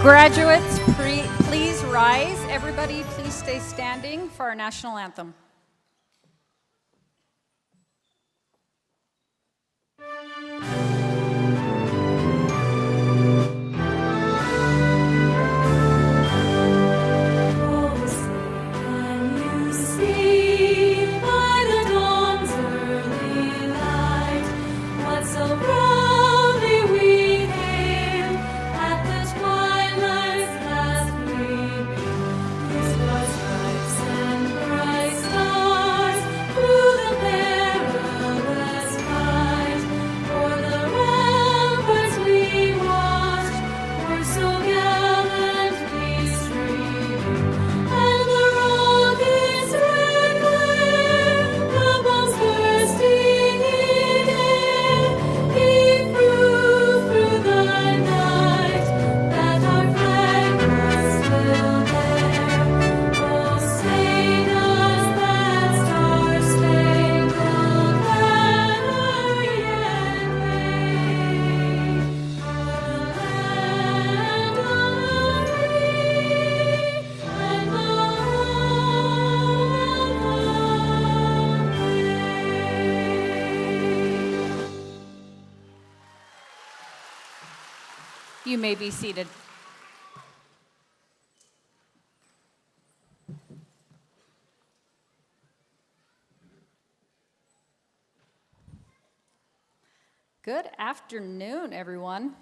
Graduates, please rise. Everybody, please stay standing for our national anthem. You may be seated. Good afternoon, everyone.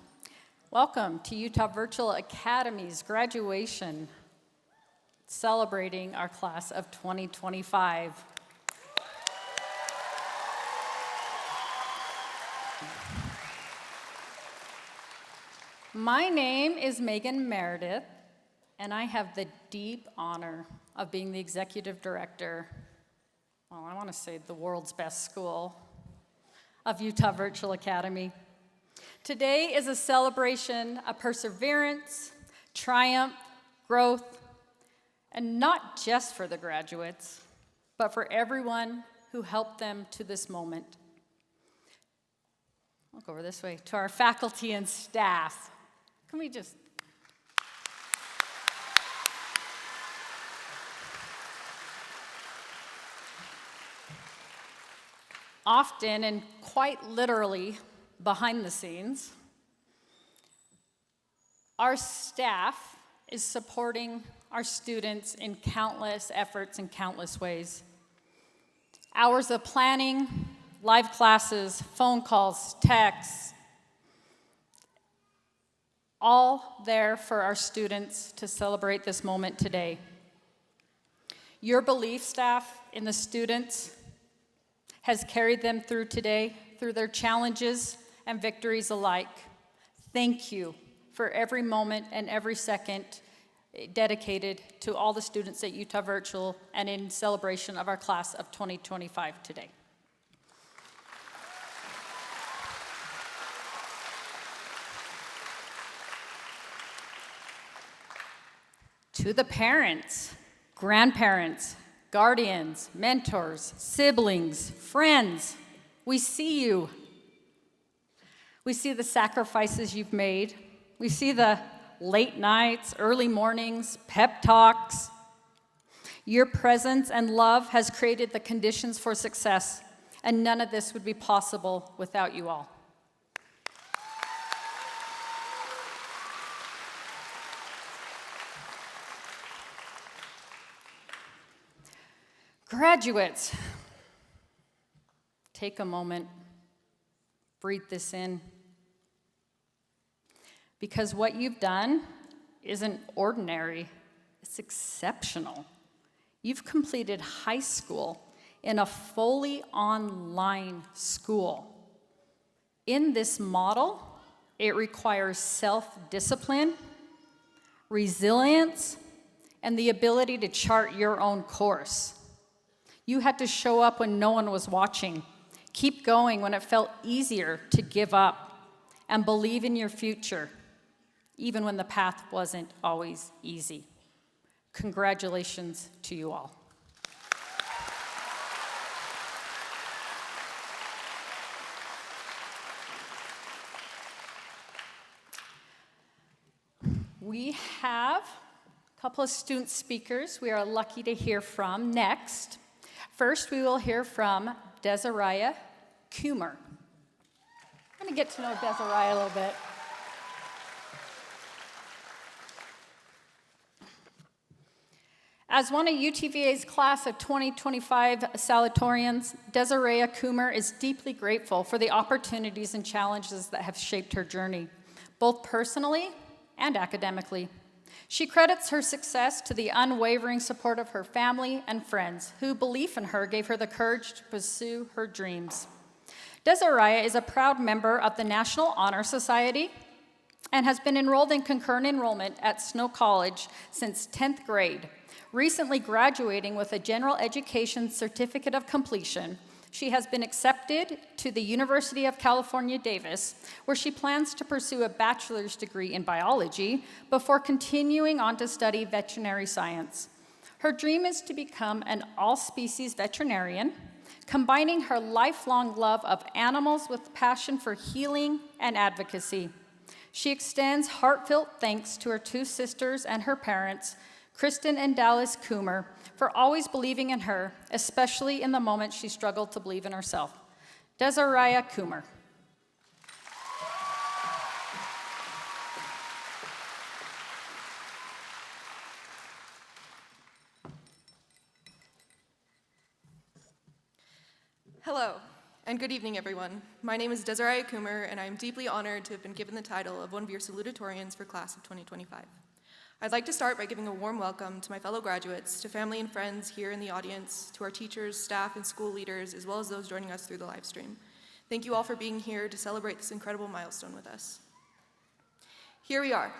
Welcome to Utah Virtual Academy's graduation, celebrating our class of 2025. My name is Megan Meredith, and I have the deep honor of being the executive director, well, I want to say the world's best school, of Utah Virtual Academy. Today is a celebration of perseverance, triumph, growth, and not just for the graduates, but for everyone who helped them to this moment. I'll go over this way, to our faculty and staff. Can we just... Often, and quite literally, behind the scenes, our staff is supporting our students in countless efforts in countless ways. Hours of planning, live classes, phone calls, texts, all there for our students to celebrate this moment today. Your belief, staff, in the students has carried them through today, through their challenges and victories alike. Thank you for every moment and every second dedicated to all the students at Utah Virtual and in celebration of our class of 2025 today. To the parents, grandparents, guardians, mentors, siblings, friends, we see you. We see the sacrifices you've made. We see the late nights, early mornings, pep talks. Your presence and love has created the conditions for success, and none of this would be possible without you all. Graduates, take a moment, breathe this in, because what you've done isn't ordinary, it's exceptional. You've completed high school in a fully online school. In this model, it requires self-discipline, resilience, and the ability to chart your own course. You had to show up when no one was watching, keep going when it felt easier to give up, and believe in your future, even when the path wasn't always easy. Congratulations to you all. We have a couple of student speakers we are lucky to hear from next. First, we will hear from Desiree Coomer. I'm going to get to know Desiree a little bit. As one of UTVA's class of 2025 salutatorians, Desiree Coomer is deeply grateful for the opportunities and challenges that have shaped her journey, both personally and academically. She credits her success to the unwavering support of her family and friends, whose belief in her gave her the courage to pursue her dreams. Desiree is a proud member of the National Honor Society and has been enrolled in concurrent enrollment at Snow College since 10th grade. Recently graduating with a general education certificate of completion, she has been accepted to the University of California, Davis, where she plans to pursue a bachelor's degree in biology before continuing on to study veterinary science. Her dream is to become an all-species veterinarian, combining her lifelong love of animals with passion for healing and advocacy. She extends heartfelt thanks to her two sisters and her parents, Kristen and Dallas Coomer, for always believing in her, especially in the moment she struggled to believe in herself. Desiree Coomer. Hello, and good evening, everyone. My name is Desiree Coomer, and I am deeply honored to have been given the title of one of your salutatorians for class of 2025. I'd like to start by giving a warm welcome to my fellow graduates, to family and friends here in the audience, to our teachers, staff, and school leaders, as well as those joining us through the live stream. Thank you all for being here to celebrate this incredible milestone with us. Here we are,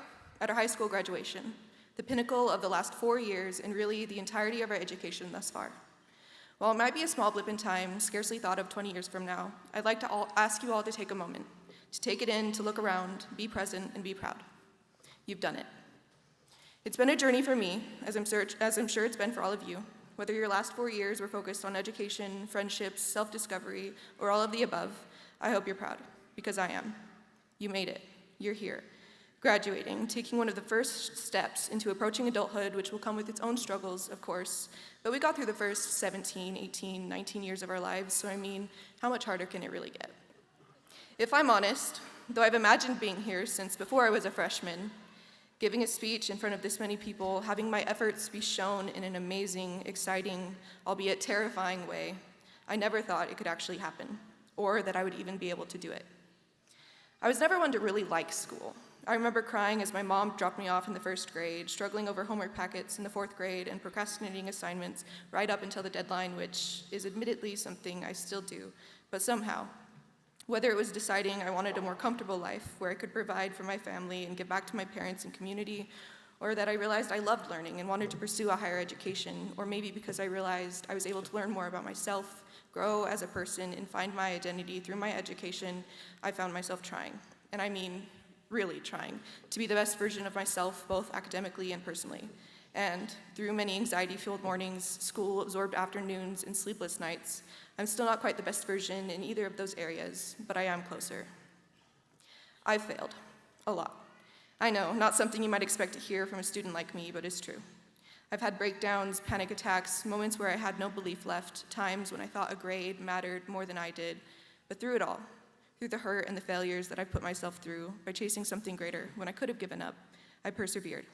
at our high school graduation, the pinnacle of the last 4 years and really the entirety of our education thus far. While it might be a small blip in time, scarcely thought of 20 years from now, I'd like to ask you all to take a moment, to take it in, to look around, be present, and be proud. You've done it. It's been a journey for me, as I'm sure it's been for all of you. Whether your last 4 years were focused on education, friendships, self-discovery, or all of the above, I hope you're proud, because I am. You made it. You're here. Graduating, taking one of the first steps into approaching adulthood, which will come with its own struggles, of course, but we got through the first 17, 18, 19 years of our lives, so I mean, how much harder can it really get? If I'm honest, though I've imagined being here since before I was a freshman, giving a speech in front of this many people, having my efforts be shown in an amazing, exciting, albeit terrifying way, I never thought it could actually happen, or that I would even be able to do it. I was never one to really like school. I remember crying as my mom dropped me off in the first grade, struggling over homework packets in the 4th grade, and procrastinating assignments right up until the deadline, which is admittedly something I still do, but somehow, whether it was deciding I wanted a more comfortable life where I could provide for my family and give back to my parents and community, or that I realized I loved learning and wanted to pursue a higher education, or maybe because I realized I was able to learn more about myself, grow as a person, and find my identity through my education, I found myself trying. And I mean, really trying to be the best version of myself, both academically and personally. And through many anxiety-fueled mornings, school-absorbed afternoons, and sleepless nights, I'm still not quite the best version in either of those areas, but I am closer. I've failed, a lot. I know, not something you might expect to hear from a student like me, but it's true. I've had breakdowns, panic attacks, moments where I had no belief left, times when I thought a grade mattered more than I did, but through it all, through the hurt and the failures that I've put myself through by chasing something greater when I could have given up, I persevered.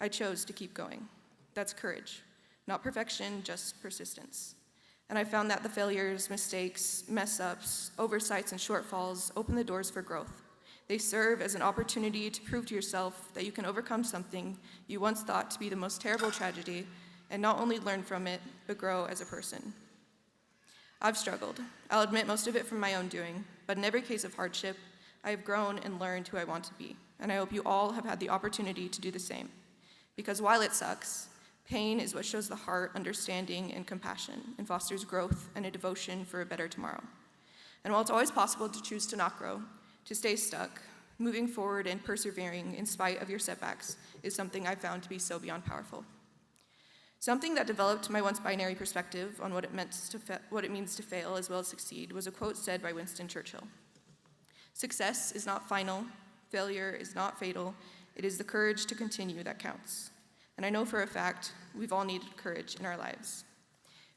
I chose to keep going. That's courage. Not perfection, just persistence. And I found that the failures, mistakes, mess-ups, oversights, and shortfalls open the doors for growth. They serve as an opportunity to prove to yourself that you can overcome something you once thought to be the most terrible tragedy and not only learn from it, but grow as a person. I've struggled. I'll admit most of it from my own doing, but in every case of hardship, I have grown and learned who I want to be, and I hope you all have had the opportunity to do the same. Because while it sucks, pain is what shows the heart, understanding, and compassion, and fosters growth and a devotion for a better tomorrow. And while it's always possible to choose to not grow, to stay stuck, moving forward and persevering in spite of your setbacks is something I've found to be so beyond powerful. Something that developed my once binary perspective on what it means to fail as well as succeed was a quote said by Winston Churchill. Success is not final, failure is not fatal, It is the courage to continue that counts. And I know for a fact we've all needed courage in our lives.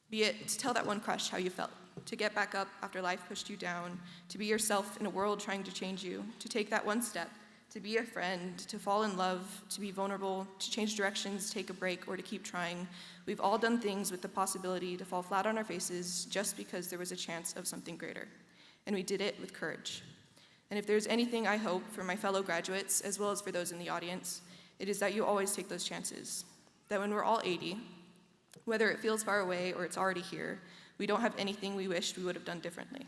Be it to tell that one crush how you felt, to get back up after life pushed you down, to be yourself in a world trying to change you, to take that one step, to be a friend, to fall in love, to be vulnerable, to change directions, take a break, or to keep trying. We've all done things with the possibility to fall flat on our faces just because there was a chance of something greater. And we did it with courage. And if there's anything I hope for my fellow graduates, as well as for those in the audience, it is that you always take those chances. That when we're all 80, whether it feels far away or it's already here, we don't have anything we wished we would have done differently.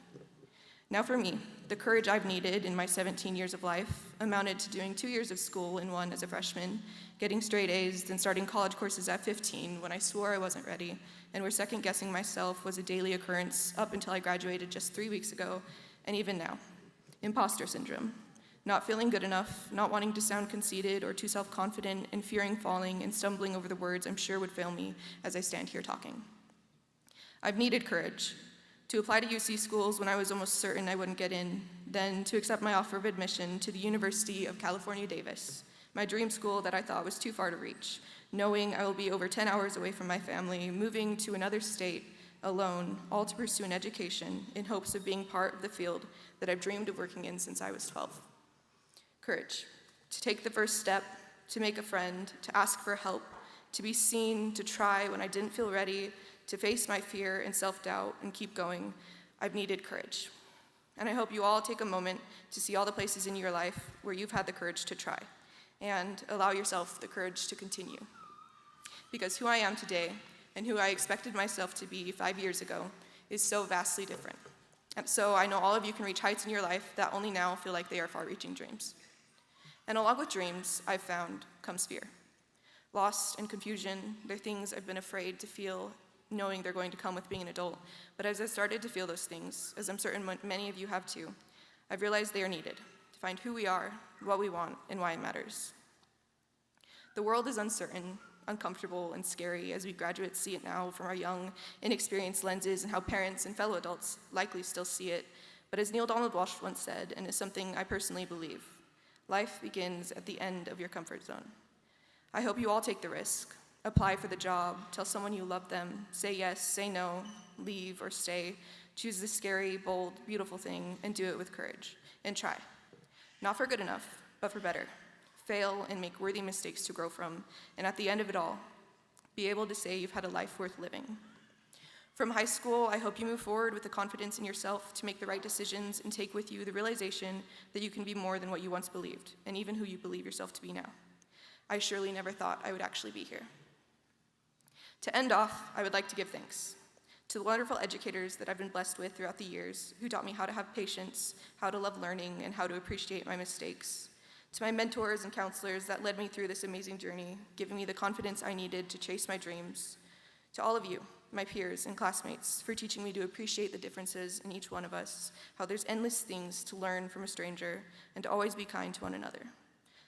Now for me, the courage I've needed in my 17 years of life amounted to doing 2 years of school in one as a freshman, getting straight A's, then starting college courses at 15 when I swore I wasn't ready, and where second-guessing myself was a daily occurrence up until I graduated just 3 weeks ago, and even now. Imposter syndrome. Not feeling good enough, not wanting to sound conceited or too self-confident, and fearing falling and stumbling over the words I'm sure would fail me as I stand here talking. I've needed courage. To apply to UC schools when I was almost certain I wouldn't get in, then to accept my offer of admission to the University of California, Davis, my dream school that I thought was too far to reach, knowing I will be over 10 hours away from my family, moving to another state, alone, all to pursue an education in hopes of being part of the field that I've dreamed of working in since I was 12. Courage. To take the first step, to make a friend, to ask for help, to be seen, to try when I didn't feel ready, to face my fear and self-doubt and keep going. I've needed courage. And I hope you all take a moment to see all the places in your life where you've had the courage to try, and allow yourself the courage to continue. Because who I am today and who I expected myself to be 5 years ago is so vastly different. And so I know all of you can reach heights in your life that only now feel like they are far-reaching dreams. And along with dreams, I've found, comes fear. Loss and confusion, they're things I've been afraid to feel, knowing they're going to come with being an adult. But as I started to feel those things, as I'm certain many of you have too, I've realized they are needed to find who we are, what we want, and why it matters. The world is uncertain, uncomfortable, and scary as we graduates see it now from our young, inexperienced lenses and how parents and fellow adults likely still see it. But as Neil Donald Walsh once said, and is something I personally believe, life begins at the end of your comfort zone. I hope you all take the risk. Apply for the job, tell someone you love them, say yes, say no, leave or stay, choose the scary, bold, beautiful thing, and do it with courage, and try. Not for good enough, but for better. Fail and make worthy mistakes to grow from, and at the end of it all, be able to say you've had a life worth living. From high school, I hope you move forward with the confidence in yourself to make the right decisions and take with you the realization that you can be more than what you once believed, and even who you believe yourself to be now. I surely never thought I would actually be here. To end off, I would like to give thanks to the wonderful educators that I've been blessed with throughout the years, who taught me how to have patience, how to love learning, and how to appreciate my mistakes. To my mentors and counselors that led me through this amazing journey, giving me the confidence I needed to chase my dreams. To all of you, my peers and classmates, for teaching me to appreciate the differences in each one of us, how there's endless things to learn from a stranger, and to always be kind to one another.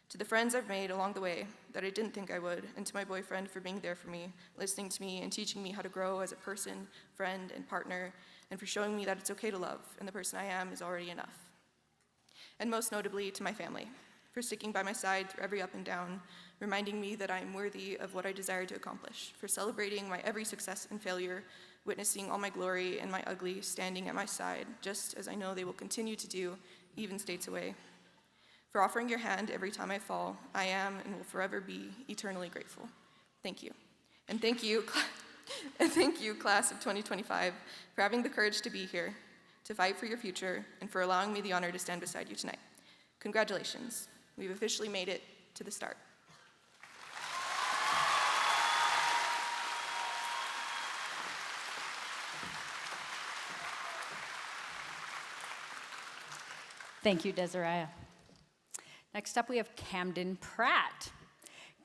To the friends I've made along the way that I didn't think I would, and to my boyfriend for being there for me, listening to me, and teaching me how to grow as a person, friend, and partner, and for showing me that it's okay to love, and the person I am is already enough. And most notably, to my family, for sticking by my side through every up and down, reminding me that I am worthy of what I desire to accomplish, for celebrating my every success and failure, witnessing all my glory and my ugly, standing at my side, just as I know they will continue to do, even states away. For offering your hand every time I fall, I am and will forever be eternally grateful. Thank you. And thank you, class of 2025, for having the courage to be here, to fight for your future, and for allowing me the honor to stand beside you tonight. Congratulations. We've officially made it to the start. Thank you, Desiree. Next up, we have Camden Pratt.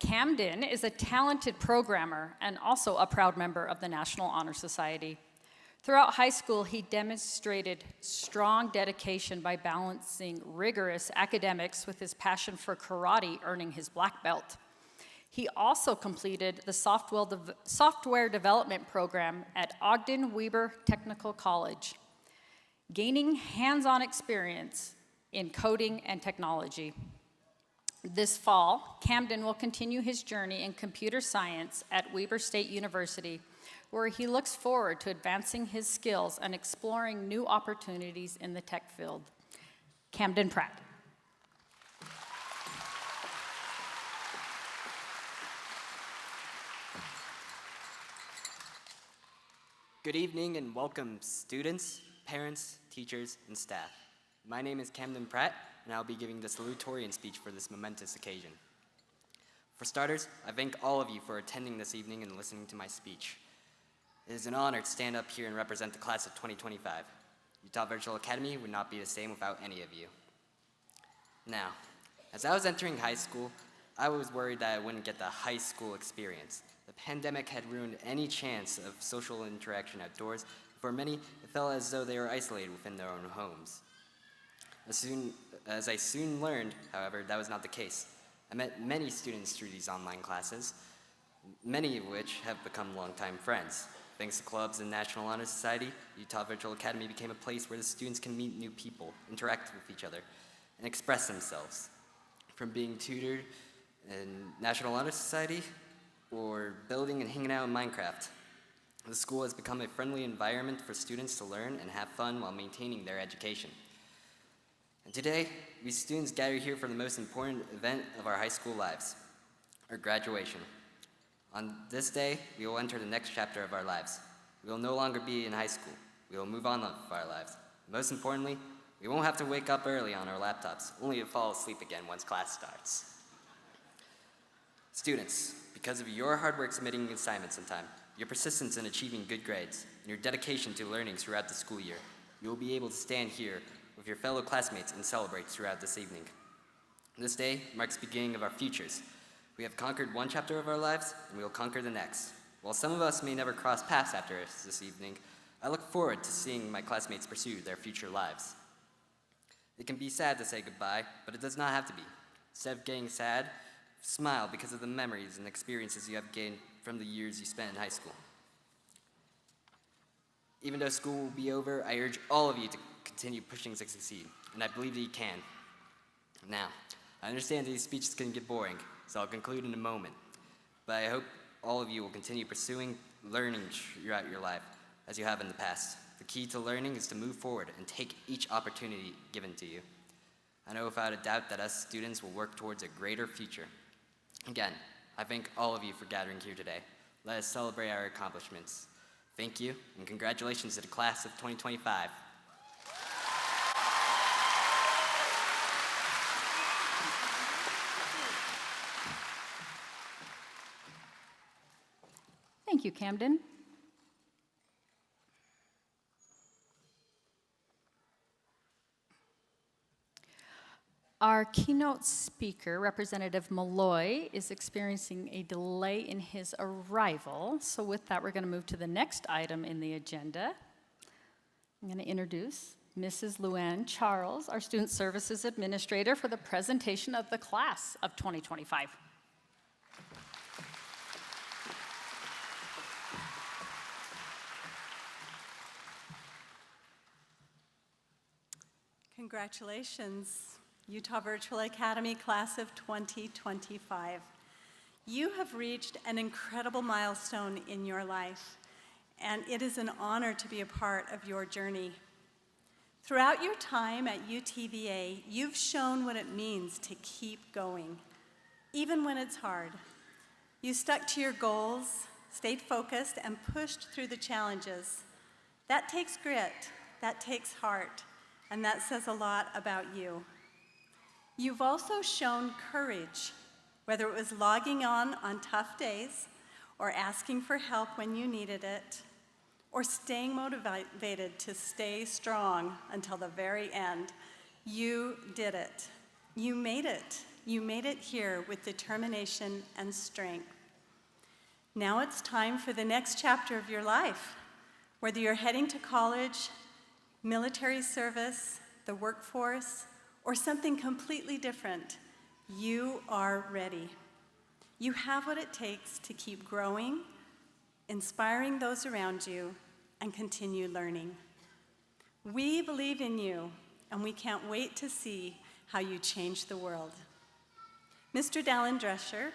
Camden is a talented programmer and also a proud member of the National Honor Society. Throughout high school, he demonstrated strong dedication by balancing rigorous academics with his passion for karate, earning his black belt. He also completed the software development program at Ogden Weber Technical College, gaining hands-on experience in coding and technology. This fall, Camden will continue his journey in computer science at Weber State University, where he looks forward to advancing his skills and exploring new opportunities in the tech field. Camden Pratt. Good evening and welcome, students, parents, teachers, and staff. My name is Camden Pratt, and I'll be giving the salutatorian speech for this momentous occasion. For starters, I thank all of you for attending this evening and listening to my speech. It is an honor to stand up here and represent the class of 2025. Utah Virtual Academy would not be the same without any of you. Now, as I was entering high school, I was worried that I wouldn't get the high school experience. The pandemic had ruined any chance of social interaction outdoors. For many, it felt as though they were isolated within their own homes. As I soon learned, however, that was not the case. I met many students through these online classes, many of which have become longtime friends. Thanks to clubs and National Honor Society, Utah Virtual Academy became a place where the students can meet new people, interact with each other, and express themselves. From being tutored in National Honor Society, or building and hanging out in Minecraft, the school has become a friendly environment for students to learn and have fun while maintaining their education. And today, we students gather here for the most important event of our high school lives, our graduation. On this day, we will enter the next chapter of our lives. We will no longer be in high school. We will move on with our lives. Most importantly, we won't have to wake up early on our laptops, only to fall asleep again once class starts. Students, because of your hard work submitting assignments on time, your persistence in achieving good grades, and your dedication to learning throughout the school year, you will be able to stand here with your fellow classmates and celebrate throughout this evening. This day marks the beginning of our futures. We have conquered one chapter of our lives, and we will conquer the next. While some of us may never cross paths after this evening, I look forward to seeing my classmates pursue their future lives. It can be sad to say goodbye, but it does not have to be. Instead of getting sad, smile because of the memories and experiences you have gained from the years you spent in high school. Even though school will be over, I urge all of you to continue pushing to succeed, and I believe that you can. Now, I understand these speeches can get boring, so I'll conclude in a moment. But I hope all of you will continue pursuing learning throughout your life, as you have in the past. The key to learning is to move forward and take each opportunity given to you. I know without a doubt that us students will work towards a greater future. Again, I thank all of you for gathering here today. Let us celebrate our accomplishments. Thank you, and congratulations to the class of 2025. Thank you, Camden. Our keynote speaker, Representative Malloy, is experiencing a delay in his arrival. So with that, we're going to move to the next item in the agenda. I'm going to introduce Mrs. Luann Charles, our Student Services Administrator, for the presentation of the class of 2025. Congratulations, Utah Virtual Academy Class of 2025. You have reached an incredible milestone in your life, and it is an honor to be a part of your journey. Throughout your time at UTVA, you've shown what it means to keep going, even when it's hard. You stuck to your goals, stayed focused, and pushed through the challenges. That takes grit, that takes heart, and that says a lot about you. You've also shown courage, whether it was logging on tough days, or asking for help when you needed it, or staying motivated to stay strong until the very end. You did it. You made it. You made it here with determination and strength. Now it's time for the next chapter of your life. Whether you're heading to college, military service, the workforce, or something completely different, you are ready. You have what it takes to keep growing, inspiring those around you, and continue learning. We believe in you, and we can't wait to see how you change the world. Mr. Dallin Drescher,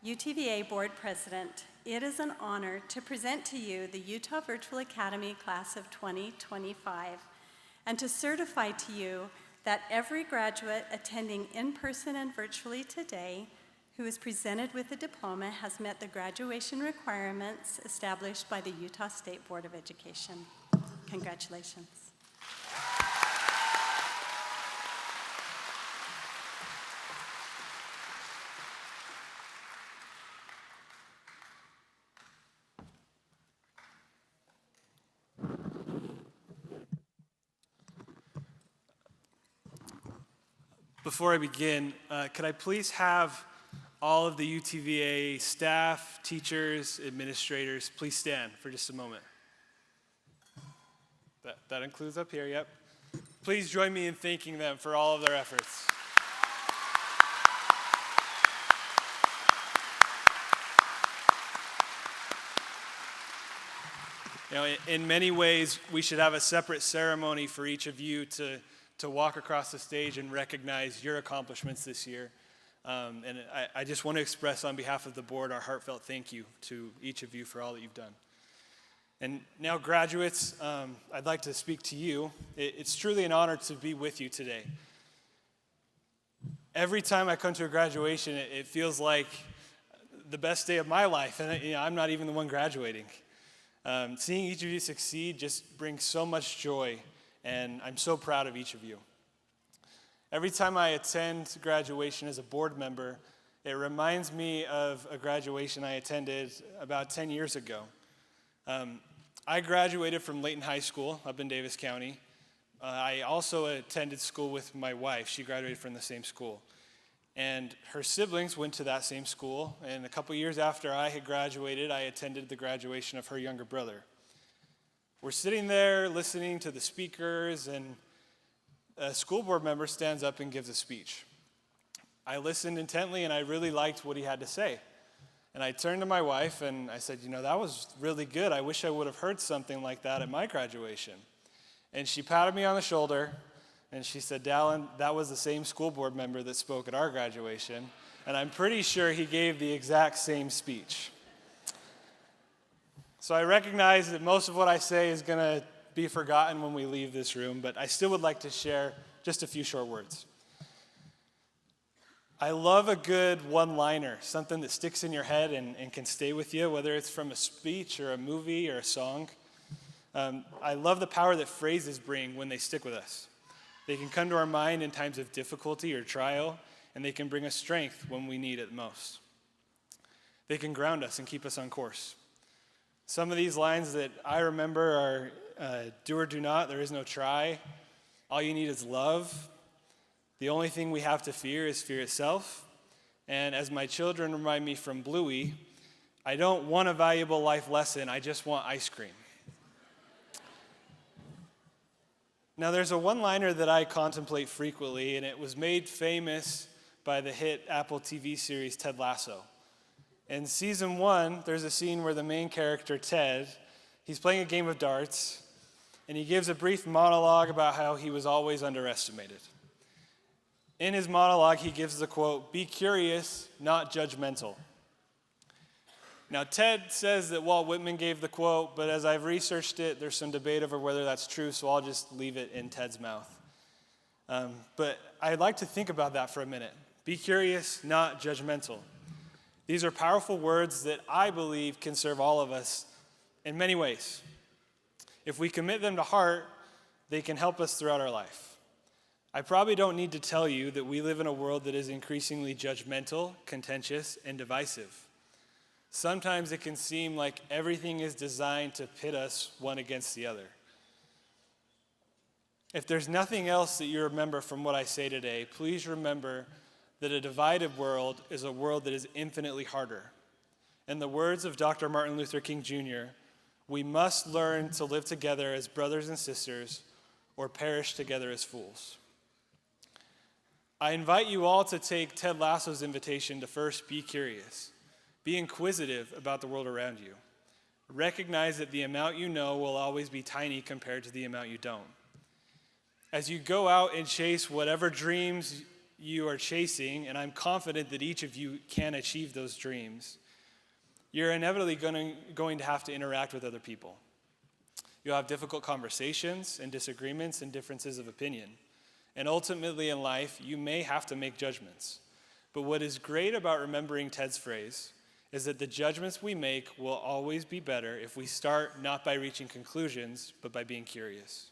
UTVA Board President, it is an honor to present to you the Utah Virtual Academy Class of 2025 and to certify to you that every graduate attending in person and virtually today who is presented with a diploma has met the graduation requirements established by the Utah State Board of Education. Congratulations. Before I begin, could I please have all of the UTVA staff, teachers, administrators, please stand for just a moment. That includes up here, yep. Please join me in thanking them for all of their efforts. You know, in many ways, we should have a separate ceremony for each of you to walk across the stage and recognize your accomplishments this year. And I just want to express on behalf of the board our heartfelt thank you to each of you for all that you've done. And now, graduates, I'd like to speak to you. It's truly an honor to be with you today. Every time I come to a graduation, it feels like the best day of my life, and I'm not even the one graduating. Seeing each of you succeed just brings so much joy, and I'm so proud of each of you. Every time I attend graduation as a board member, it reminds me of a graduation I attended about 10 years ago. I graduated from Layton High School up in Davis County. I also attended school with my wife. She graduated from the same school. And her siblings went to that same school, and a couple years after I had graduated, I attended the graduation of her younger brother. We're sitting there listening to the speakers, and a school board member stands up and gives a speech. I listened intently, and I really liked what he had to say. And I turned to my wife, and I said, that was really good. I wish I would have heard something like that at my graduation. And she patted me on the shoulder, and she said, Dallin, that was the same school board member that spoke at our graduation, and I'm pretty sure he gave the exact same speech. So I recognize that most of what I say is going to be forgotten when we leave this room, but I still would like to share just a few short words. I love a good one-liner, something that sticks in your head and can stay with you, whether it's from a speech or a movie or a song. I love the power that phrases bring when they stick with us. They can come to our mind in times of difficulty or trial, and they can bring us strength when we need it most. They can ground us and keep us on course. Some of these lines that I remember are do or do not, there is no try. All you need is love. The only thing we have to fear is fear itself. And as my children remind me from Bluey, I don't want a valuable life lesson, I just want ice cream. Now, there's a one-liner that I contemplate frequently, and it was made famous by the hit Apple TV series Ted Lasso. In season 1, there's a scene where the main character, Ted, he's playing a game of darts, and he gives a brief monologue about how he was always underestimated. In his monologue, he gives the quote, "Be curious, not judgmental." Now, Ted says that Walt Whitman gave the quote, but as I've researched it, there's some debate over whether that's true, so I'll just leave it in Ted's mouth. But I'd like to think about that for a minute. Be curious, not judgmental. These are powerful words that I believe can serve all of us in many ways. If we commit them to heart, they can help us throughout our life. I probably don't need to tell you that we live in a world that is increasingly judgmental, contentious, and divisive. Sometimes it can seem like everything is designed to pit us one against the other. If there's nothing else that you remember from what I say today, please remember that a divided world is a world that is infinitely harder. In the words of Dr. Martin Luther King Jr., we must learn to live together as brothers and sisters or perish together as fools. I invite you all to take Ted Lasso's invitation to first be curious. Be inquisitive about the world around you. Recognize that the amount you know will always be tiny compared to the amount you don't. As you go out and chase whatever dreams you are chasing, and I'm confident that each of you can achieve those dreams, you're inevitably going to have to interact with other people. You'll have difficult conversations and disagreements and differences of opinion. And ultimately in life, you may have to make judgments. But what is great about remembering Ted's phrase is that the judgments we make will always be better if we start not by reaching conclusions, but by being curious.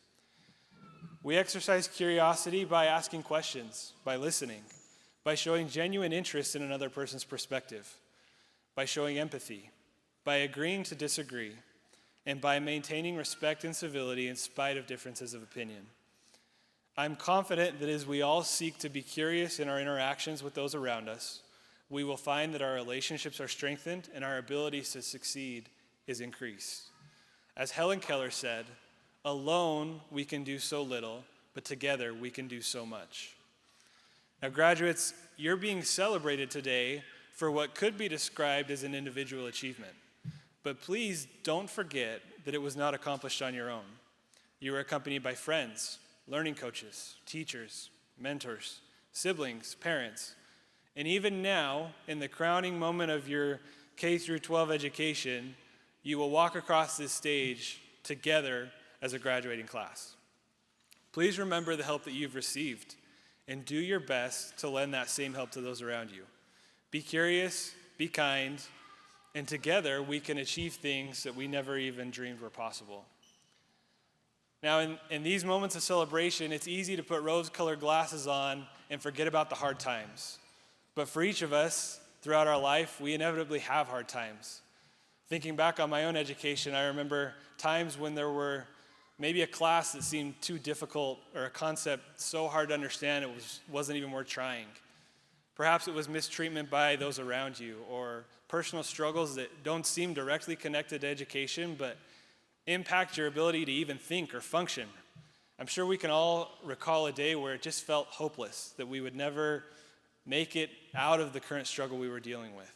We exercise curiosity by asking questions, by listening, by showing genuine interest in another person's perspective, by showing empathy, by agreeing to disagree, and by maintaining respect and civility in spite of differences of opinion. I'm confident that as we all seek to be curious in our interactions with those around us, we will find that our relationships are strengthened and our ability to succeed is increased. As Helen Keller said, alone we can do so little, but together we can do so much. Now, graduates, you're being celebrated today for what could be described as an individual achievement. But please don't forget that it was not accomplished on your own. You were accompanied by friends, learning coaches, teachers, mentors, siblings, parents. And even now, in the crowning moment of your K through 12 education, you will walk across this stage together as a graduating class. Please remember the help that you've received and do your best to lend that same help to those around you. Be curious, be kind, and together we can achieve things that we never even dreamed were possible. Now, in these moments of celebration, it's easy to put rose-colored glasses on and forget about the hard times. But for each of us, throughout our life, we inevitably have hard times. Thinking back on my own education, I remember times when there were maybe a class that seemed too difficult or a concept so hard to understand it wasn't even worth trying. Perhaps it was mistreatment by those around you or personal struggles that don't seem directly connected to education but impact your ability to even think or function. I'm sure we can all recall a day where it just felt hopeless, that we would never make it out of the current struggle we were dealing with.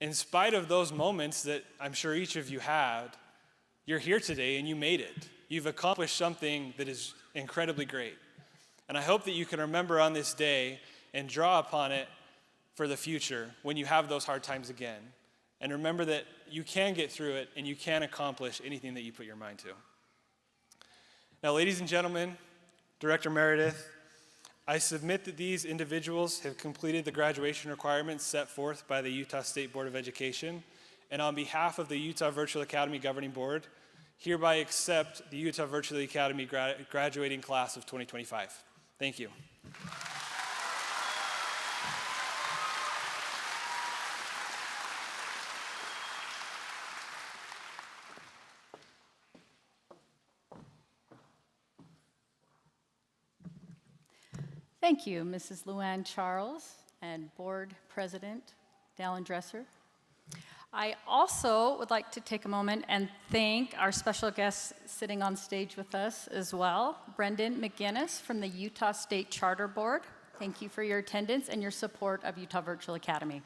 In spite of those moments that I'm sure each of you had, you're here today and you made it. You've accomplished something that is incredibly great. And I hope that you can remember on this day and draw upon it for the future when you have those hard times again. And remember that you can get through it and you can accomplish anything that you put your mind to. Now, ladies and gentlemen, Director Meredith, I submit that these individuals have completed the graduation requirements set forth by the Utah State Board of Education, and on behalf of the Utah Virtual Academy Governing Board, hereby accept the Utah Virtual Academy graduating class of 2025. Thank you. Thank you, Mrs. Luann Charles and Board President Dallin Dresser. I also would like to take a moment and thank our special guests sitting on stage with us as well, Brendan McGinnis from the Utah State Charter Board. Thank you for your attendance and your support of Utah Virtual Academy.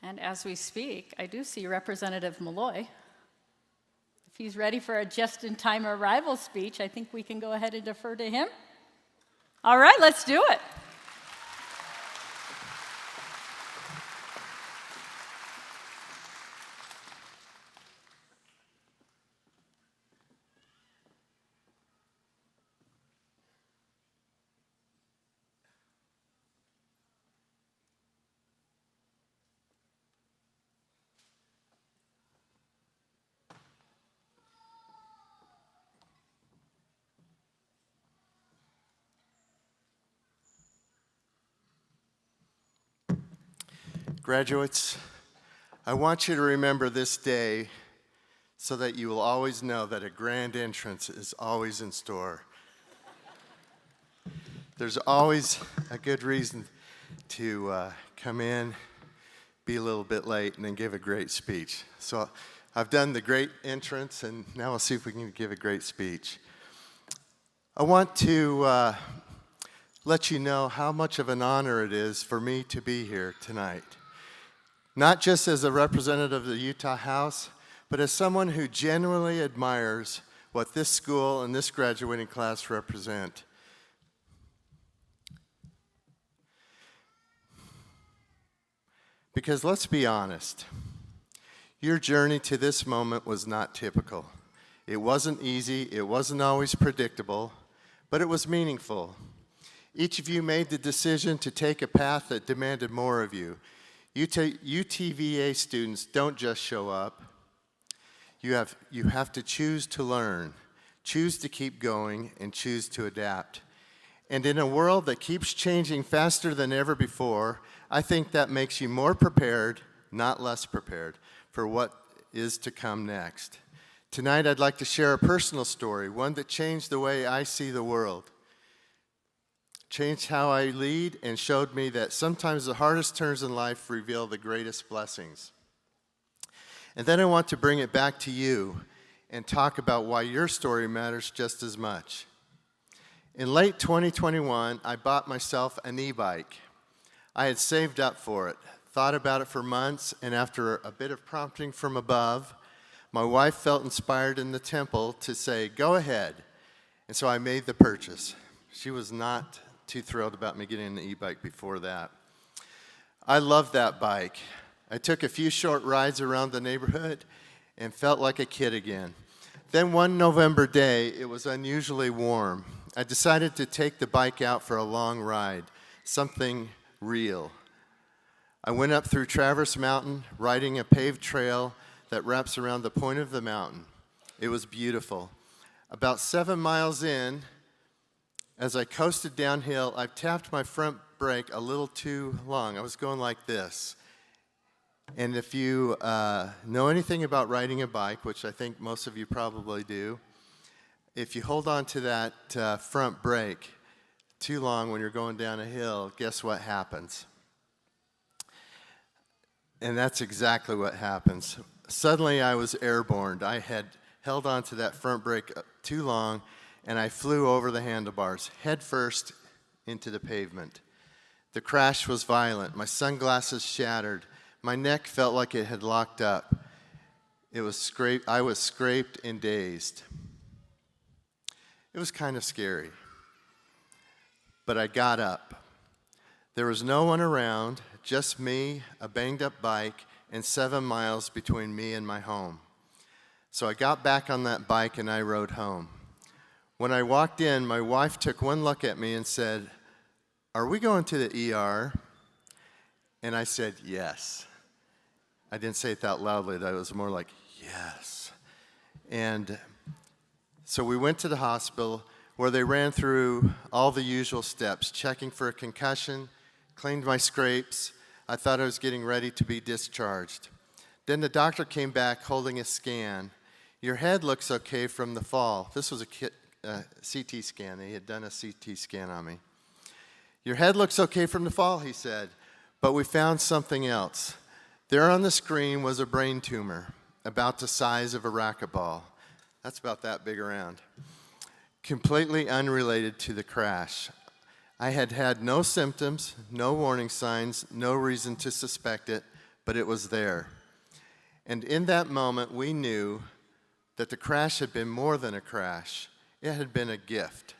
And as we speak, I do see Representative Malloy. If he's ready for a just-in-time arrival speech, I think we can go ahead and defer to him. All right, let's do it. Graduates, I want you to remember this day so that you will always know that a grand entrance is always in store. There's always a good reason to come in, be a little bit late, and then give a great speech. So I've done the great entrance, and now we'll see if we can give a great speech. I want to let you know how much of an honor it is for me to be here tonight. not just as a representative of the Utah House, but as someone who genuinely admires what this school and this graduating class represent. Because let's be honest, your journey to this moment was not typical. It wasn't easy, it wasn't always predictable, but it was meaningful. Each of you made the decision to take a path that demanded more of you. UTVA students don't just show up. You have to choose to learn, choose to keep going, and choose to adapt. And in a world that keeps changing faster than ever before, I think that makes you more prepared, not less prepared, for what is to come next. Tonight, I'd like to share a personal story, one that changed the way I see the world, changed how I lead, and showed me that sometimes the hardest turns in life reveal the greatest blessings. And then I want to bring it back to you and talk about why your story matters just as much. In late 2021, I bought myself an e-bike. I had saved up for it, thought about it for months, and after a bit of prompting from above, my wife felt inspired in the temple to say, "Go ahead." And so I made the purchase. She was not too thrilled about me getting an e-bike before that. I loved that bike. I took a few short rides around the neighborhood and felt like a kid again. Then one November day, it was unusually warm. I decided to take the bike out for a long ride, something real. I went up through Traverse Mountain, riding a paved trail that wraps around the point of the mountain. It was beautiful. About 7 miles in, as I coasted downhill, I tapped my front brake a little too long. I was going like this. And if you know anything about riding a bike, which I think most of you probably do, if you hold on to that front brake too long when you're going down a hill, guess what happens? And that's exactly what happens. Suddenly I was airborne. I had held on to that front brake too long, and I flew over the handlebars, head first into the pavement. The crash was violent. My sunglasses shattered. My neck felt like it had locked up. I was scraped and dazed. It was kind of scary. But I got up. There was no one around, just me, a banged-up bike, and 7 miles between me and my home. So I got back on that bike and I rode home. When I walked in, my wife took one look at me and said, "Are we going to the ER?" And I said, "Yes." I didn't say it that loudly, that was more like, "Yes." And so we went to the hospital where they ran through all the usual steps, checking for a concussion, cleaned my scrapes. I thought I was getting ready to be discharged. Then the doctor came back holding a scan. "Your head looks okay from the fall." This was a CT scan. They had done a CT scan on me. "Your head looks okay from the fall," he said, "but we found something else." There on the screen was a brain tumor, about the size of a racquetball. That's about that big around. Completely unrelated to the crash. I had had no symptoms, no warning signs, no reason to suspect it, but it was there. And in that moment, we knew that the crash had been more than a crash. It had been a gift,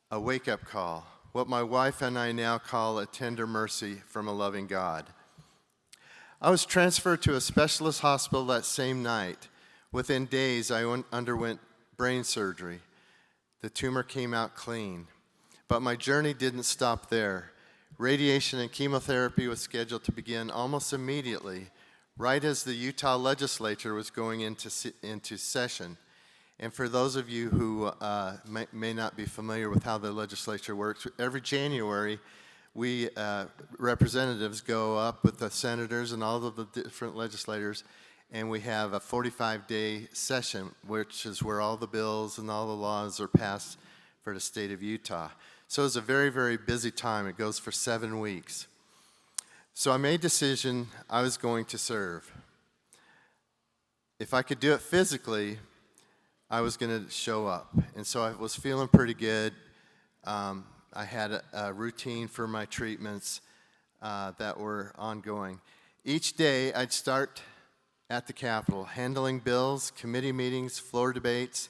a wake-up call, what my wife and I now call a tender mercy from a loving God. I was transferred to a specialist hospital that same night. Within days, I underwent brain surgery. The tumor came out clean. But my journey didn't stop there. Radiation and chemotherapy was scheduled to begin almost immediately, right as the Utah legislature was going into session. And for those of you who may not be familiar with how the legislature works, every January, we representatives go up with the senators and all of the different legislators, and we have a 45-day session, which is where all the bills and all the laws are passed for the state of Utah. So it's a very, very busy time. It goes for 7 weeks. So I made a decision I was going to serve. If I could do it physically, I was going to show up. And so I was feeling pretty good. I had a routine for my treatments that were ongoing. Each day, I'd start at the Capitol, handling bills, committee meetings, floor debates.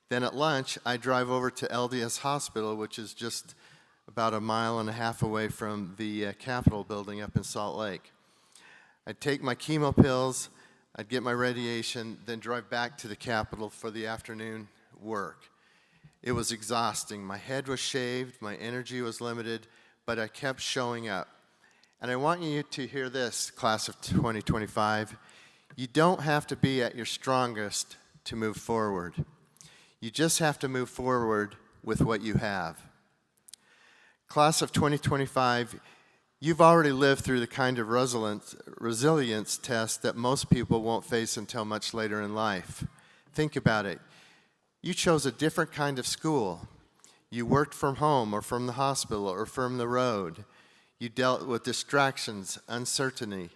Then at lunch, I'd drive over to LDS Hospital, which is just about a mile and a half away from the Capitol building up in Salt Lake. I'd take my chemo pills, I'd get my radiation, then drive back to the Capitol for the afternoon work. It was exhausting. My head was shaved, my energy was limited, but I kept showing up. And I want you to hear this, class of 2025. You don't have to be at your strongest to move forward. You just have to move forward with what you have. Class of 2025, you've already lived through the kind of resilience test that most people won't face until much later in life. Think about it. You chose a different kind of school. You worked from home or from the hospital or from the road. You dealt with distractions, uncertainty,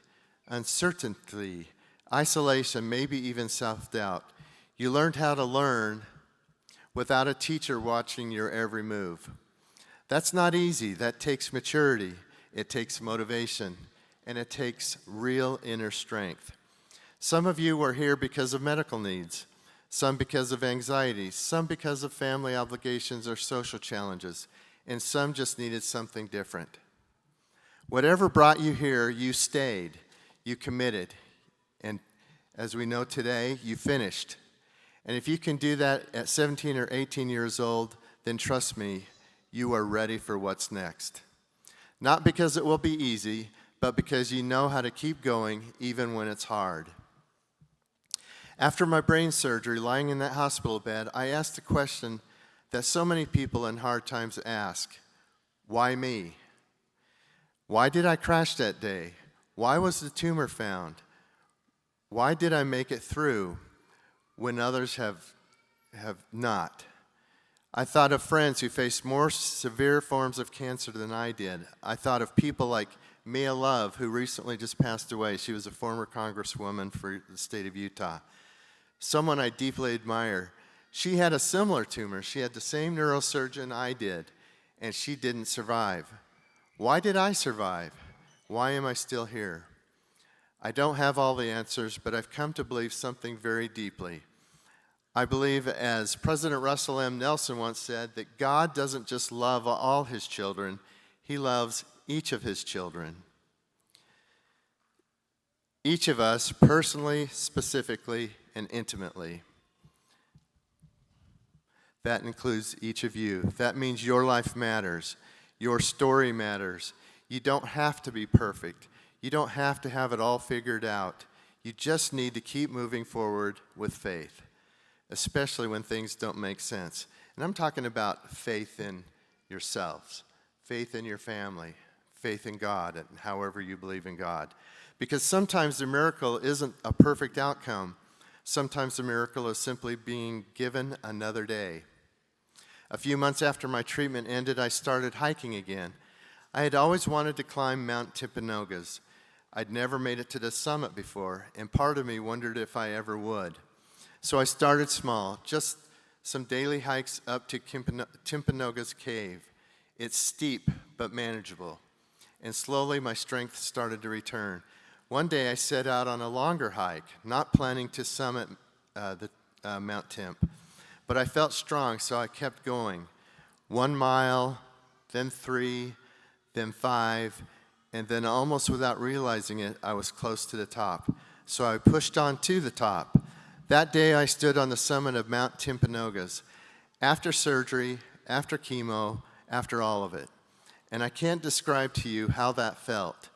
isolation, maybe even self-doubt. You learned how to learn without a teacher watching your every move. That's not easy. That takes maturity. It takes motivation. And it takes real inner strength. Some of you are here because of medical needs. Some because of anxiety. Some because of family obligations or social challenges. And some just needed something different. Whatever brought you here, you stayed. You committed. And as we know today, you finished. And if you can do that at 17 or 18 years old, then trust me, you are ready for what's next. Not because it will be easy, but because you know how to keep going even when it's hard. After my brain surgery, lying in that hospital bed, I asked the question that so many people in hard times ask, why me? Why did I crash that day? Why was the tumor found? Why did I make it through when others have not? I thought of friends who faced more severe forms of cancer than I did. I thought of people like Mia Love, who recently just passed away. She was a former congresswoman for the state of Utah. Someone I deeply admire. She had a similar tumor. She had the same neurosurgeon I did, and she didn't survive. Why did I survive? Why am I still here? I don't have all the answers, but I've come to believe something very deeply. I believe, as President Russell M. Nelson once said, that God doesn't just love all his children, he loves each of his children. Each of us, personally, specifically, and intimately. That includes each of you. That means your life matters. Your story matters. You don't have to be perfect. You don't have to have it all figured out. You just need to keep moving forward with faith, especially when things don't make sense. And I'm talking about faith in yourselves, faith in your family, faith in God, and however you believe in God. Because sometimes the miracle isn't a perfect outcome. Sometimes the miracle is simply being given another day. A few months after my treatment ended, I started hiking again. I had always wanted to climb Mount Timpanogos. I'd never made it to the summit before, and part of me wondered if I ever would. So I started small, just some daily hikes up to Timpanogos Cave. It's steep, but manageable. And slowly my strength started to return. One day I set out on a longer hike, not planning to summit Mount Timp. But I felt strong, so I kept going. 1 mile, then 3, then 5, and then almost without realizing it, I was close to the top. So I pushed on to the top. That day I stood on the summit of Mount Timpanogos, after surgery, after chemo, after all of it. And I can't describe to you how that felt.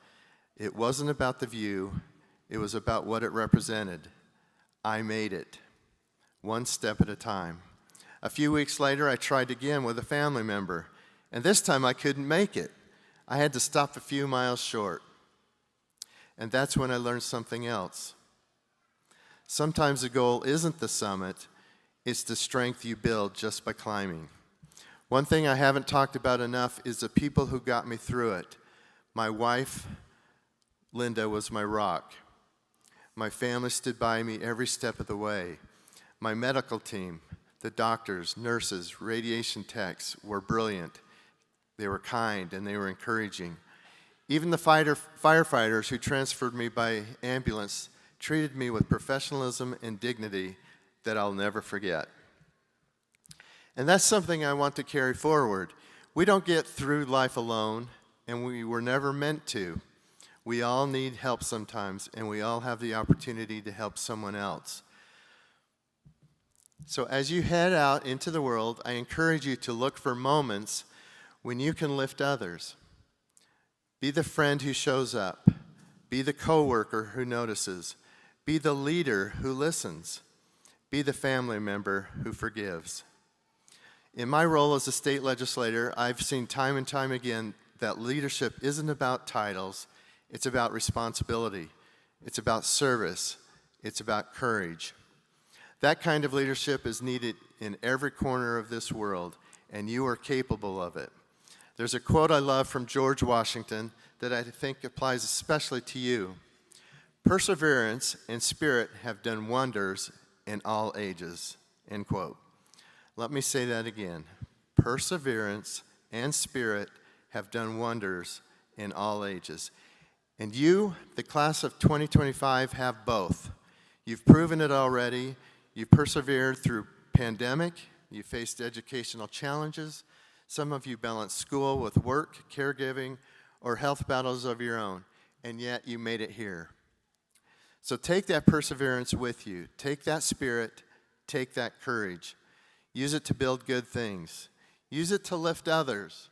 It wasn't about the view, it was about what it represented. I made it, one step at a time. A few weeks later, I tried again with a family member, and this time I couldn't make it. I had to stop a few miles short. And that's when I learned something else. Sometimes the goal isn't the summit, it's the strength you build just by climbing. One thing I haven't talked about enough is the people who got me through it. My wife, Linda, was my rock. My family stood by me every step of the way. My medical team, the doctors, nurses, radiation techs were brilliant. They were kind and they were encouraging. Even the firefighters who transferred me by ambulance treated me with professionalism and dignity that I'll never forget. And that's something I want to carry forward. We don't get through life alone, and we were never meant to. We all need help sometimes, and we all have the opportunity to help someone else. So as you head out into the world, I encourage you to look for moments when you can lift others. Be the friend who shows up. Be the coworker who notices. Be the leader who listens. Be the family member who forgives. In my role as a state legislator, I've seen time and time again that leadership isn't about titles, it's about responsibility. It's about service. It's about courage. That kind of leadership is needed in every corner of this world, and you are capable of it. There's a quote I love from George Washington that I think applies especially to you. Perseverance and spirit have done wonders in all ages, end quote. Let me say that again. Perseverance and spirit have done wonders in all ages. And you, the class of 2025, have both. You've proven it already. You've persevered through pandemic. You faced educational challenges. Some of you balanced school with work, caregiving, or health battles of your own, and yet you made it here. So take that perseverance with you. Take that spirit. Take that courage. Use it to build good things. Use it to lift others.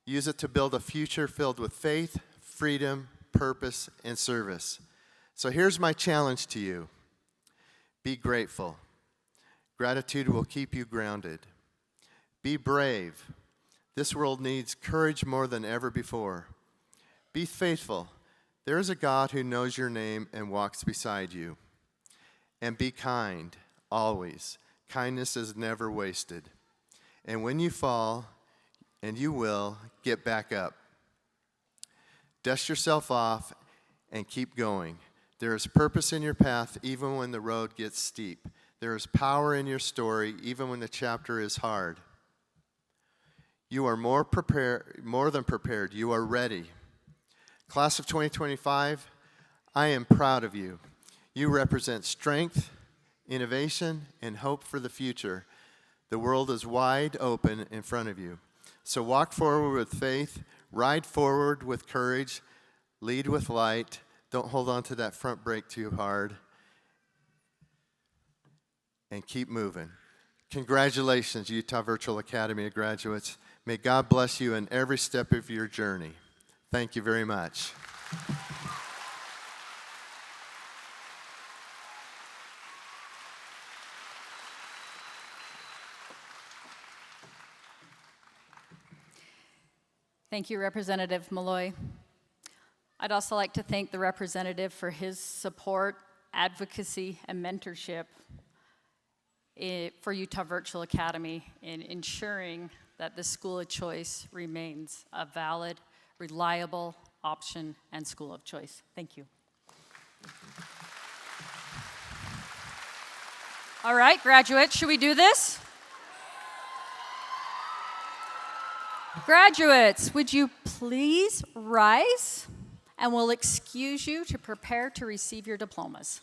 Use it to build a future filled with faith, freedom, purpose, and service. So here's my challenge to you. Be grateful. Gratitude will keep you grounded. Be brave. This world needs courage more than ever before. Be faithful. There is a God who knows your name and walks beside you. And be kind, always. Kindness is never wasted. And when you fall, and you will, get back up. Dust yourself off and keep going. There is purpose in your path even when the road gets steep. There is power in your story even when the chapter is hard. You are more than prepared. You are ready. Class of 2025, I am proud of you. You represent strength, innovation, and hope for the future. The world is wide open in front of you. So walk forward with faith, ride forward with courage, lead with light. Don't hold on to that front brake too hard. And keep moving. Congratulations, Utah Virtual Academy graduates. May God bless you in every step of your journey. Thank you very much. Thank you, Representative Malloy. I'd also like to thank the representative for his support, advocacy, and mentorship for Utah Virtual Academy in ensuring that the school of choice remains a valid, reliable option and school of choice. Thank you. All right, graduates, should we do this? Graduates, would you please rise, and we'll excuse you to prepare to receive your diplomas.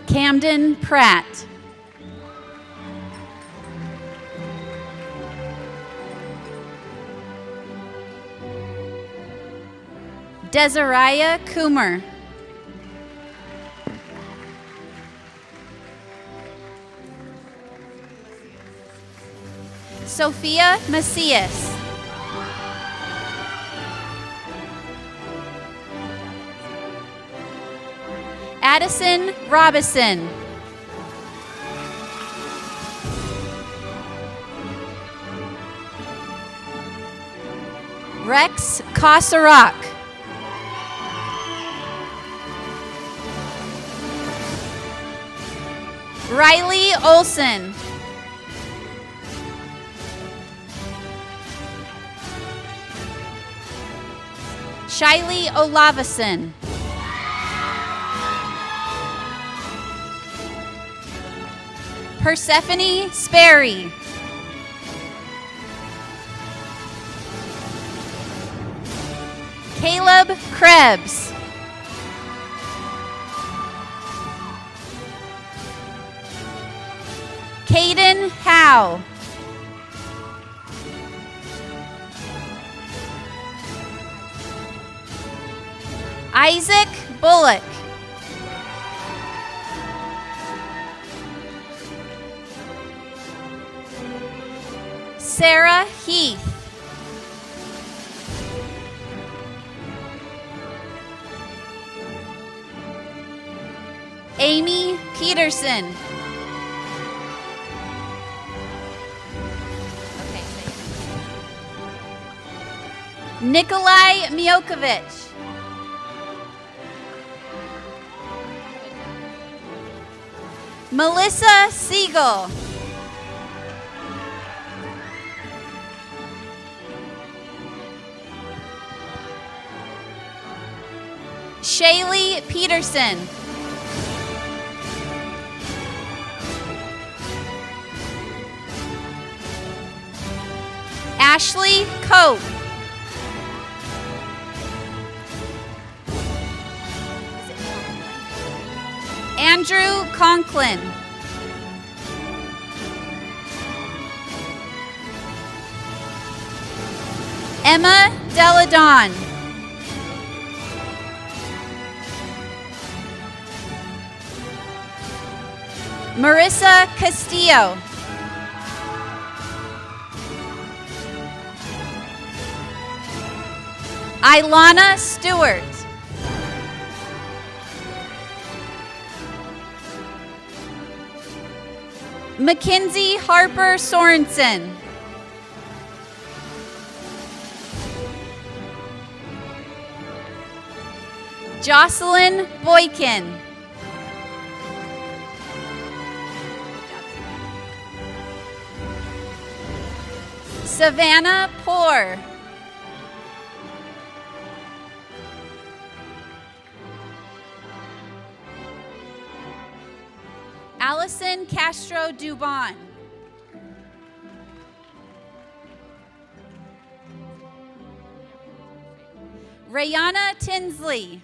Camden Pratt. Desariah Coomer. Sophia Macias. Addison Robison. Rex Kosarak. Riley Olson. Shiley Olavison. Persephone Sperry. Caleb Krebs. Caden Howe. Isaac Bullock. Sarah Heath. Amy Peterson. Nikolai Miokovich. Melissa Siegel. Shaylee Peterson. Ashley Cope. Andrew Conklin. Emma Deladon. Marissa Castillo. Ilana Stewart. Mackenzie Harper Sorensen. Jocelyn Boykin. Savannah Poor. Allison Castro Dubon. Rayana Tinsley.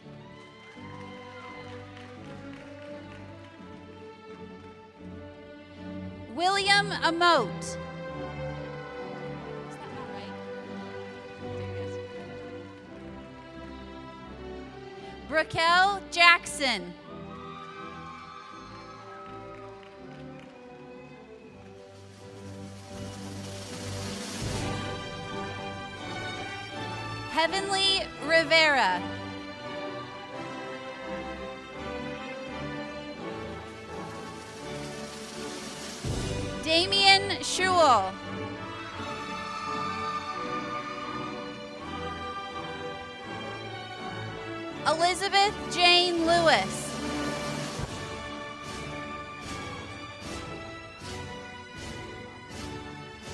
William Amote. Raquel Jackson. Heavenly Rivera. Damian Schuell. Elizabeth Jane Lewis.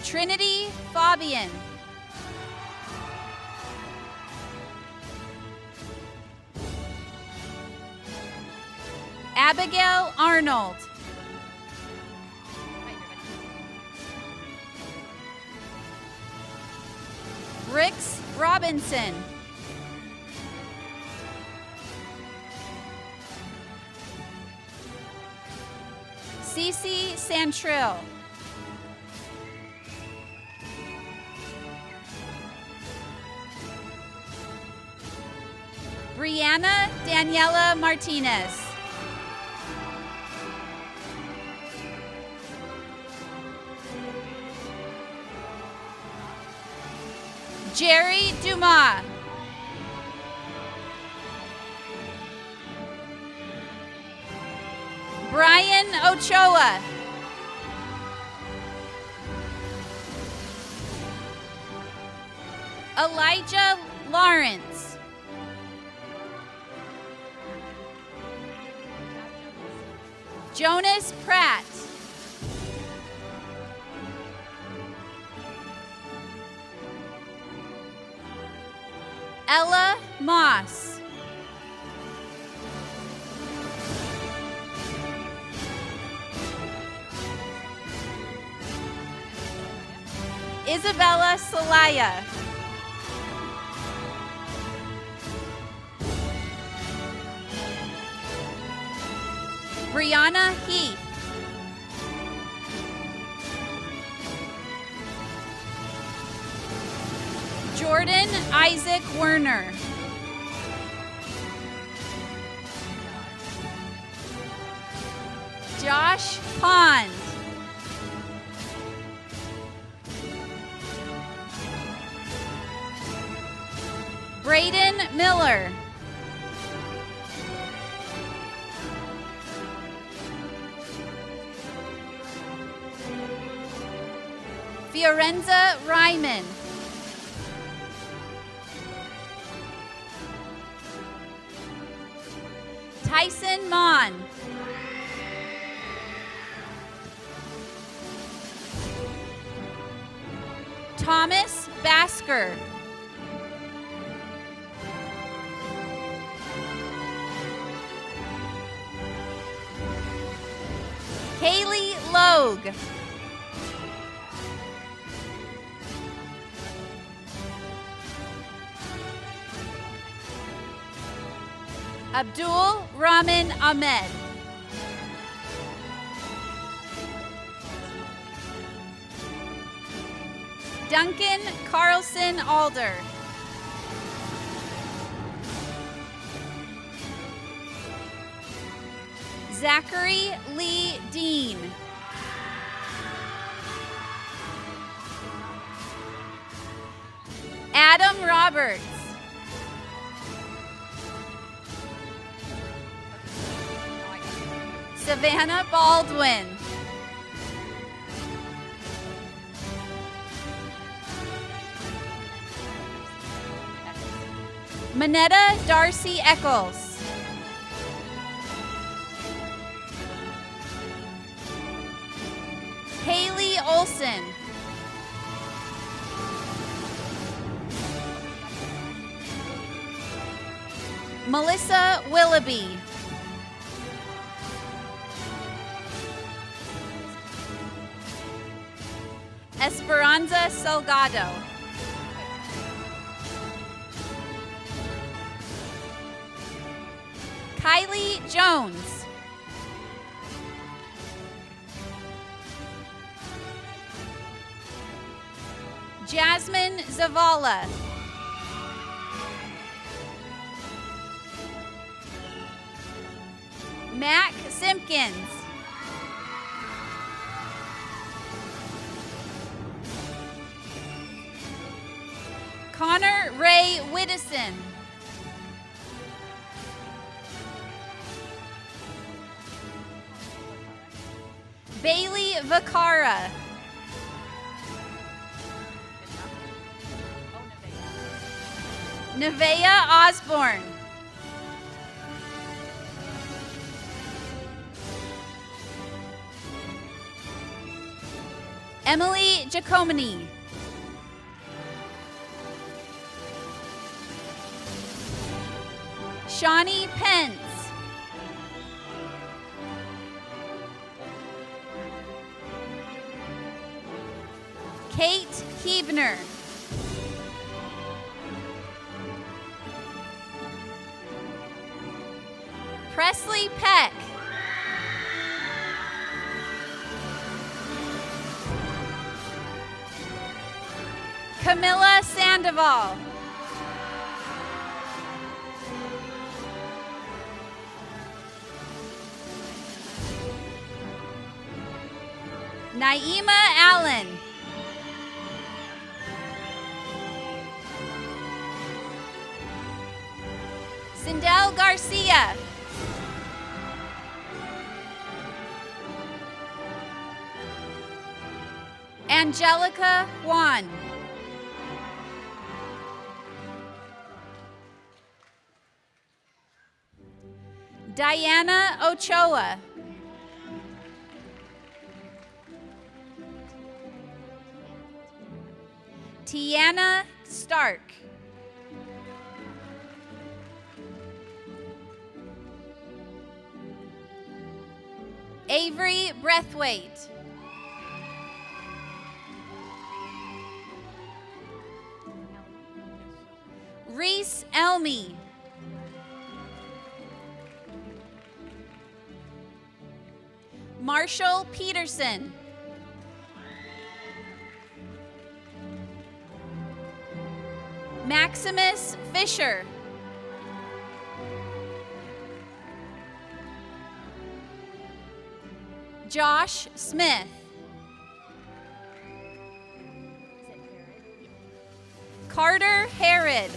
Trinity Fabian. Abigail Arnold. Rix Robinson. Cece Santrill. Brianna Daniela Martinez. Jerry Dumas. Brian Ochoa. Elijah Lawrence. Jonas Pratt. Ella Moss. Isabella Salaya. Brianna Heath. Jordan Isaac Werner. Josh Pond. Braden Miller. Fiorenza Ryman. Tyson Mon. Thomas Basker. Kaylee Logue. Abdul Rahman Ahmed. Duncan Carlson Alder. Zachary Lee Dean. Adam Roberts. Savannah Baldwin. Manetta Darcy Eccles. Haley Olson. Melissa Willoughby. Esperanza Salgado. Kylie Jones. Jasmine Zavala. Mac Simpkins. Connor Ray Widdison. Bailey Vacara. Nevaeh Osborne. Emily Giacomini. Shawnee Pence. Kate Keebner. Presley Peck. Camilla Sandoval. Naima Allen. Adele Garcia. Angelica Juan. Diana Ochoa. Tiana Stark. Avery Breathwaite. Reese Elmy. Marshall Peterson. Maximus Fisher. Josh Smith. Carter Harrod.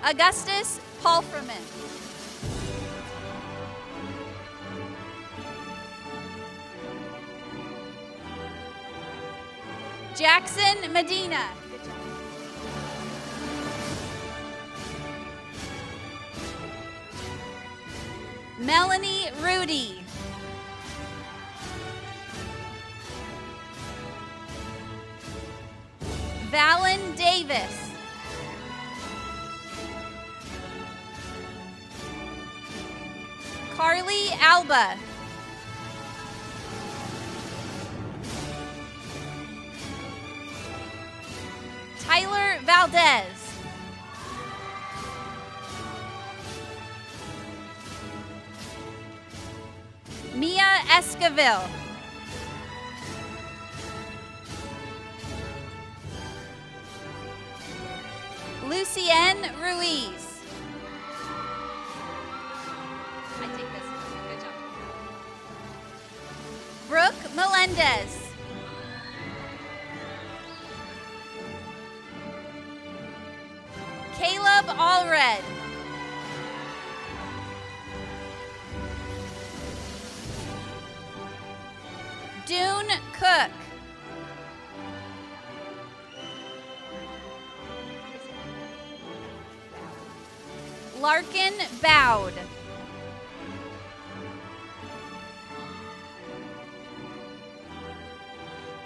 Augustus Palfreman. Jackson Medina. Melanie Rudy. Valen Davis. Carly Alba. Tyler Valdez. Mia Esquivel. Lucienne Ruiz. I take this. Good job. Brooke Melendez. Caleb Allred. Dune Cook. Larkin Bowd.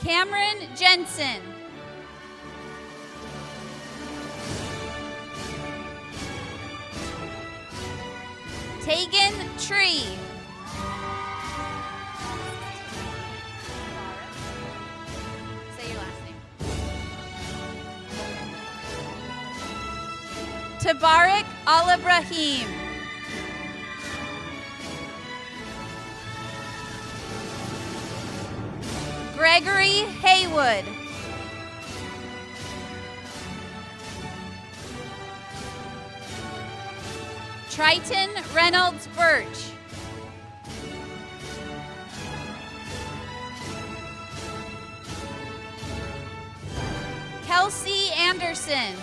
Cameron Jensen. Tegan Tree. Say your last name. Tabarak Al-Ibrahim. Gregory Haywood. Triton Reynolds Birch. Kelsey Anderson.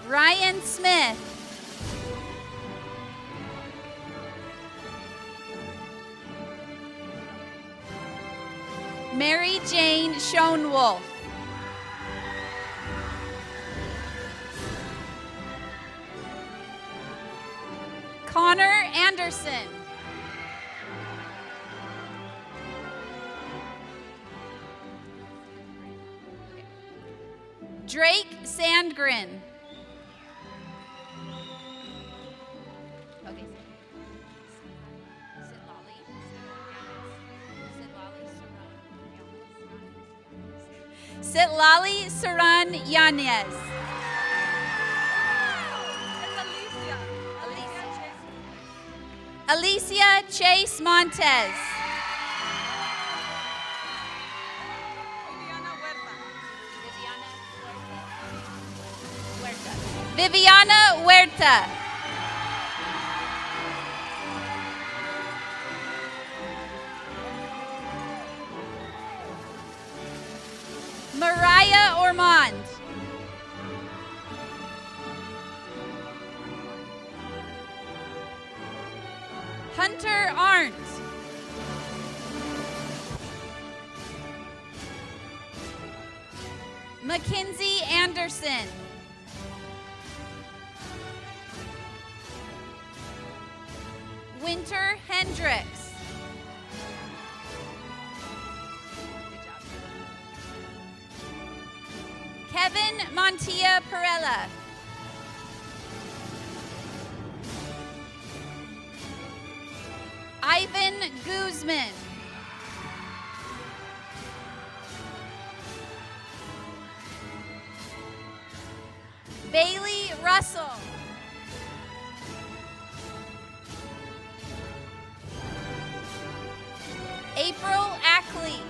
Ryan Smith. Mary Jane Schoenwolf. Connor Anderson. Drake Sandgren. Okay. Sitlali Saran Yanez. Alicia Chase Montez. Viviana Huerta. Mariah Ormond. Hunter Arndt. Mackenzie Anderson. Winter Hendricks. Kevin Montilla Perella. Ivan Guzman. Bailey Russell. April Ackley.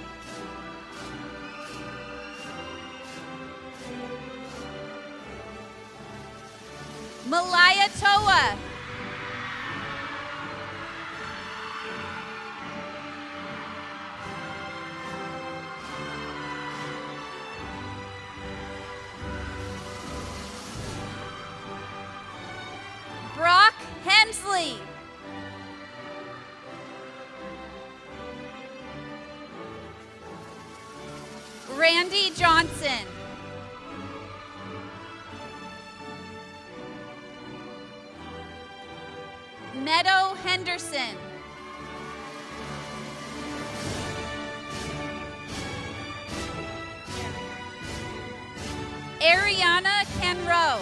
Malaya Toa. Brock Hemsley. Randy Johnson. Meadow Henderson. Ariana Kenroe.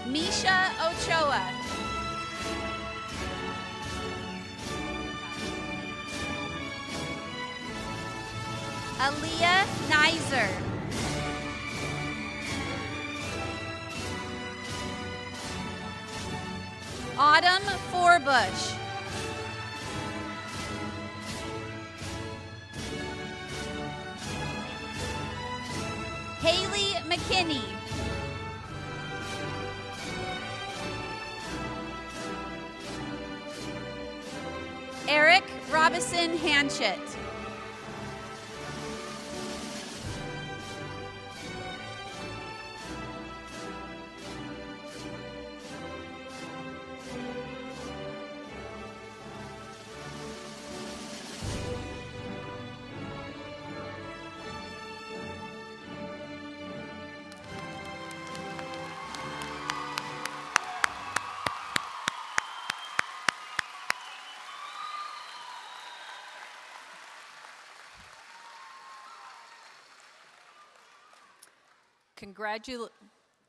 Misha Ochoa. Aaliyah Nizer. Autumn Forbush. Haley McKinney. Eric Robinson Hanchett.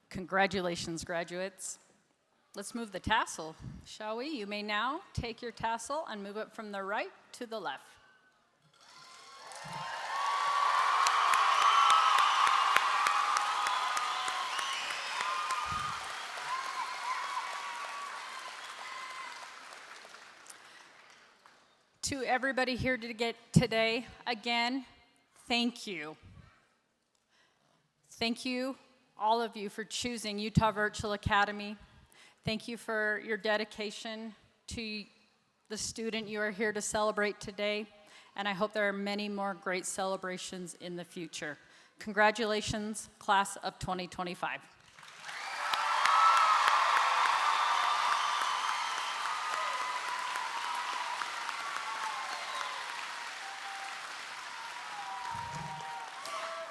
Congratulations, graduates. Let's move the tassel, shall we? You may now take your tassel and move it from the right to the left. To everybody here today, again, thank you. Thank you, all of you, for choosing Utah Virtual Academy. Thank you for your dedication to the student you are here to celebrate today, and I hope there are many more great celebrations in the future. Congratulations, class of 2025.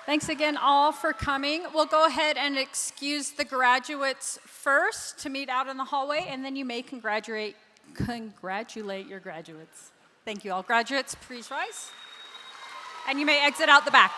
Thanks again all for coming. We'll go ahead and excuse the graduates first to meet out in the hallway, and then you may congratulate your graduates. Thank you all. Graduates, please rise. And you may exit out the back.